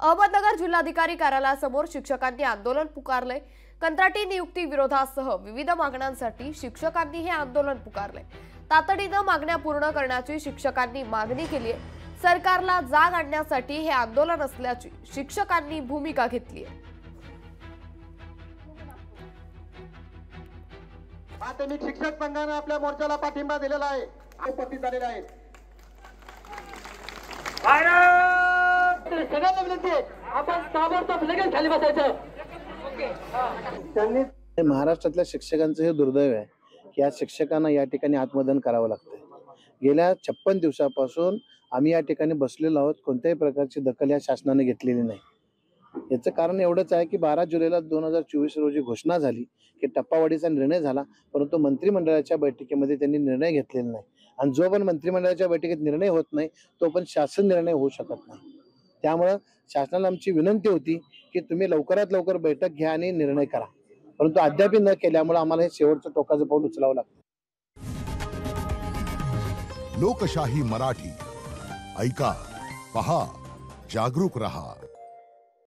अहमदनगर जिल्हाधिकारी कार्यालयासमोर शिक्षकांनी आंदोलन पुकारले। कंत्राटी नियुक्ती विरोधासह विविध मागण्यांसाठी शिक्षकांनी हे आंदोलन पुकारले। तातडीने मागण्या पूर्ण करण्याची शिक्षकांनी मागणी केली आहे। सरकारला जाग आणण्यासाठी हे आंदोलन असल्याची शिक्षकांनी भूमिका घेतली आहे। माध्यमिक शिक्षक संघाने आपल्या मोर्चाला पाठिंबा दिलेला आहे, उपस्थित झालेले आहेत। सगळ्यांना विनंती आहे, आपण ताबडतोब लगेच खाली बसायचं। त्यांनी महाराष्ट्रातल्या शिक्षकांचं हे दुर्दैव आहे की या शिक्षकांना या ठिकाणी आत्मदहन करावं लागतंय। गेल्या 56 दिवसापासून आम्ही या ठिकाणी बसलेलो आहोत, कोणत्याही प्रकारची दखल या शासनाने घेतलेली नाही। याचं कारण एवढंच आहे की 12 जुलैला 2024 रोजी घोषणा झाली की टप्पावाढीचा निर्णय झाला, परंतु मंत्रिमंडळाच्या बैठकीमध्ये त्यांनी निर्णय घेतलेला नाही आणि जो पण मंत्रिमंडळाच्या बैठकीत निर्णय होत नाही तो पण शासन निर्णय होऊ शकत नाही। त्यामुळे शासनाला आमची विनंती होती की तुम्ही लवकरात लवकर बैठक घ्या आणि निर्णय करा, परंतु अद्याप न केल्यामुळे आम्हाला हे शेवटचं टोकाचं पाऊल उचलावं लागतं। लोकशाही मराठी ऐका, पहा, जागरूक रहा।